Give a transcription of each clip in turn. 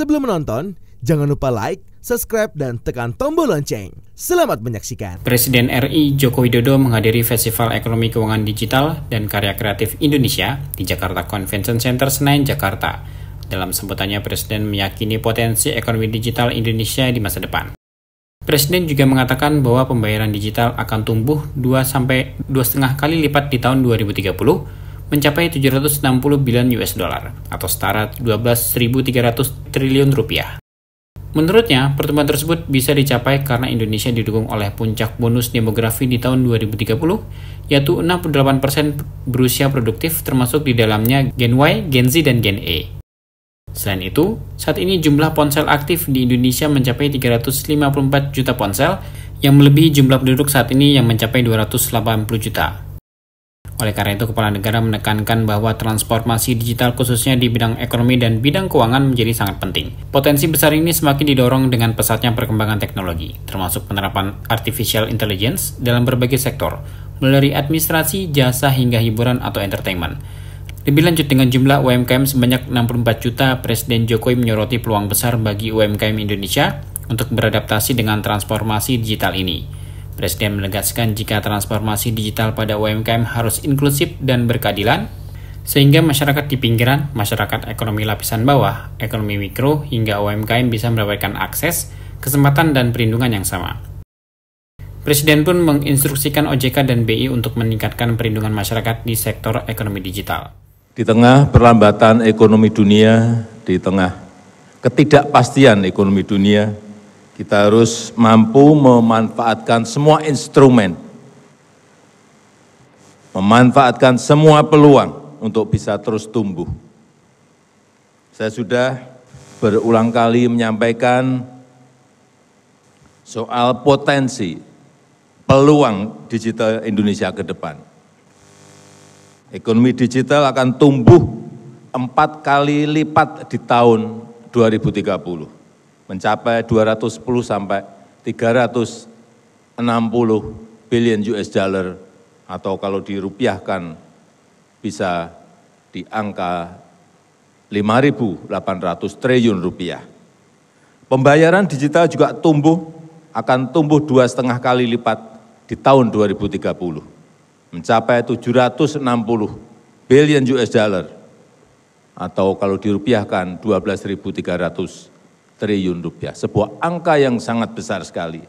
Sebelum menonton, jangan lupa like, subscribe, dan tekan tombol lonceng. Selamat menyaksikan. Presiden RI Joko Widodo menghadiri Festival Ekonomi Keuangan Digital dan Karya Kreatif Indonesia di Jakarta Convention Center Senayan, Jakarta. Dalam sambutannya, Presiden meyakini potensi ekonomi digital Indonesia di masa depan. Presiden juga mengatakan bahwa pembayaran digital akan tumbuh 2-2,5 kali lipat di tahun 2030, mencapai 760 bilion US dollar atau setara 12.300 triliun rupiah. Menurutnya, pertumbuhan tersebut bisa dicapai karena Indonesia didukung oleh puncak bonus demografi di tahun 2030, yaitu 68% berusia produktif termasuk di dalamnya Gen Y, Gen Z, dan Gen E. Selain itu, saat ini jumlah ponsel aktif di Indonesia mencapai 354 juta ponsel, yang melebihi jumlah penduduk saat ini yang mencapai 280 juta. Oleh karena itu, Kepala Negara menekankan bahwa transformasi digital khususnya di bidang ekonomi dan bidang keuangan menjadi sangat penting. Potensi besar ini semakin didorong dengan pesatnya perkembangan teknologi, termasuk penerapan artificial intelligence dalam berbagai sektor, mulai dari administrasi, jasa, hingga hiburan atau entertainment. Lebih lanjut, dengan jumlah UMKM sebanyak 64 juta, Presiden Jokowi menyoroti peluang besar bagi UMKM Indonesia untuk beradaptasi dengan transformasi digital ini. Presiden menegaskan jika transformasi digital pada UMKM harus inklusif dan berkeadilan, sehingga masyarakat di pinggiran, masyarakat ekonomi lapisan bawah, ekonomi mikro, hingga UMKM bisa mendapatkan akses, kesempatan, dan perlindungan yang sama. Presiden pun menginstruksikan OJK dan BI untuk meningkatkan perlindungan masyarakat di sektor ekonomi digital. Di tengah perlambatan ekonomi dunia, di tengah ketidakpastian ekonomi dunia, kita harus mampu memanfaatkan semua instrumen, memanfaatkan semua peluang untuk bisa terus tumbuh. Saya sudah berulang kali menyampaikan soal potensi peluang digital Indonesia ke depan. Ekonomi digital akan tumbuh 4 kali lipat di tahun 2030. Mencapai 210 sampai 360 billion US dollar atau kalau dirupiahkan bisa di angka 5.800 triliun rupiah. Pembayaran digital juga akan tumbuh 2,5 kali lipat di tahun 2030, mencapai 760 billion US dollar atau kalau dirupiahkan 12.300 triliun rupiah, sebuah angka yang sangat besar sekali.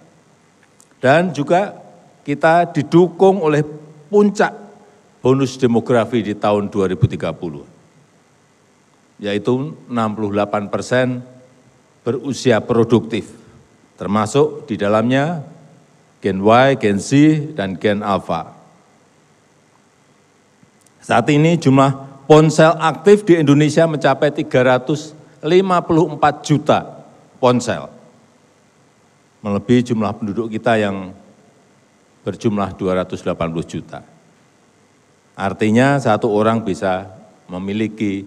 Dan juga kita didukung oleh puncak bonus demografi di tahun 2030, yaitu 68% berusia produktif, termasuk di dalamnya Gen Y, Gen Z, dan Gen Alpha. Saat ini jumlah ponsel aktif di Indonesia mencapai 354 juta ponsel, melebihi jumlah penduduk kita yang berjumlah 280 juta. Artinya satu orang bisa memiliki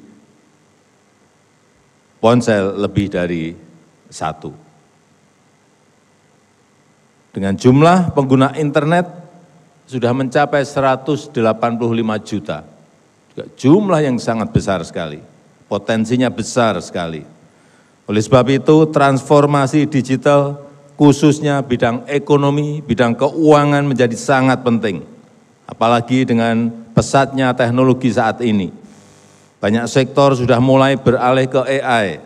ponsel lebih dari satu. Dengan jumlah pengguna internet sudah mencapai 185 juta. Juga jumlah yang sangat besar sekali, potensinya besar sekali. Oleh sebab itu, transformasi digital khususnya bidang ekonomi, bidang keuangan menjadi sangat penting. Apalagi dengan pesatnya teknologi saat ini. Banyak sektor sudah mulai beralih ke AI,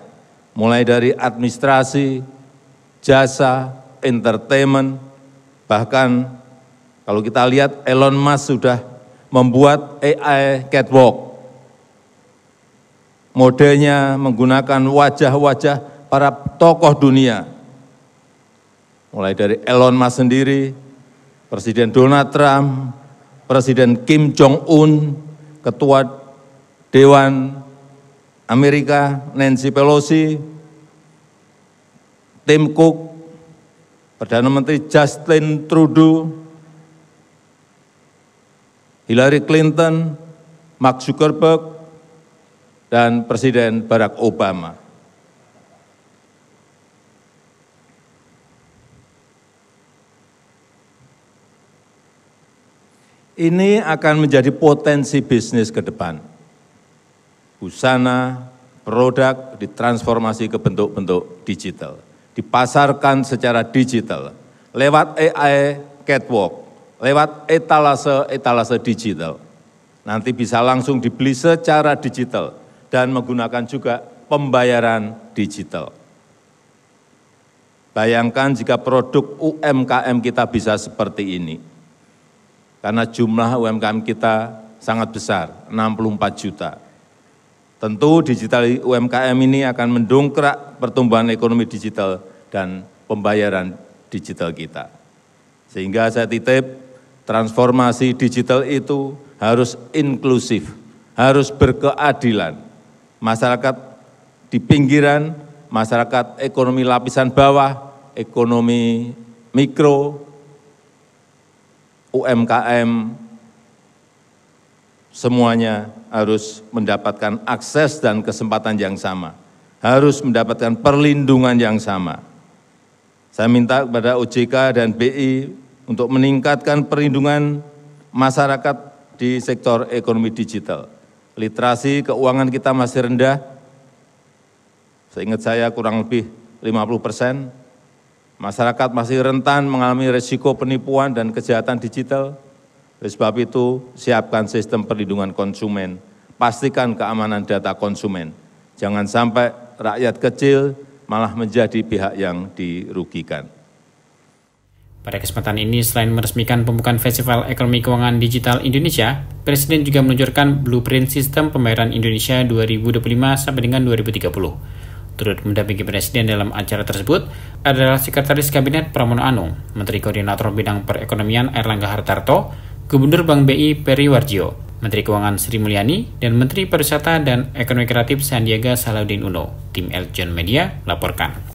mulai dari administrasi, jasa, entertainment, bahkan kalau kita lihat Elon Musk sudah membuat AI catwalk. Modelnya menggunakan wajah-wajah para tokoh dunia. Mulai dari Elon Musk sendiri, Presiden Donald Trump, Presiden Kim Jong-un, Ketua Dewan Amerika Nancy Pelosi, Tim Cook, Perdana Menteri Justin Trudeau, Hillary Clinton, Mark Zuckerberg, dan Presiden Barack Obama. Ini akan menjadi potensi bisnis ke depan. Busana, produk ditransformasi ke bentuk-bentuk digital, dipasarkan secara digital, lewat AI catwalk, lewat etalase digital. Nanti bisa langsung dibeli secara digital dan menggunakan juga pembayaran digital. Bayangkan jika produk UMKM kita bisa seperti ini. Karena jumlah UMKM kita sangat besar, 64 juta. Tentu digital UMKM ini akan mendongkrak pertumbuhan ekonomi digital dan pembayaran digital kita. Sehingga saya titip, transformasi digital itu harus inklusif, harus berkeadilan. Masyarakat di pinggiran, masyarakat ekonomi lapisan bawah, ekonomi mikro, UMKM, semuanya harus mendapatkan akses dan kesempatan yang sama, harus mendapatkan perlindungan yang sama. Saya minta kepada OJK dan BI untuk meningkatkan perlindungan masyarakat di sektor ekonomi digital. Literasi keuangan kita masih rendah, seingat saya kurang lebih 50%. Masyarakat masih rentan mengalami risiko penipuan dan kejahatan digital. Oleh sebab itu, siapkan sistem perlindungan konsumen, pastikan keamanan data konsumen. Jangan sampai rakyat kecil malah menjadi pihak yang dirugikan. Pada kesempatan ini, selain meresmikan pembukaan Festival Ekonomi Keuangan Digital Indonesia, Presiden juga meluncurkan Blueprint Sistem Pembayaran Indonesia 2025 sampai dengan 2030. Turut mendampingi Presiden dalam acara tersebut adalah Sekretaris Kabinet Pramono Anung, Menteri Koordinator Bidang Perekonomian Airlangga Hartarto, Gubernur Bank BI Peri Warjio, Menteri Keuangan Sri Mulyani, dan Menteri Pariwisata dan Ekonomi Kreatif Sandiaga Salahuddin Uno. Tim Eljon Media laporkan.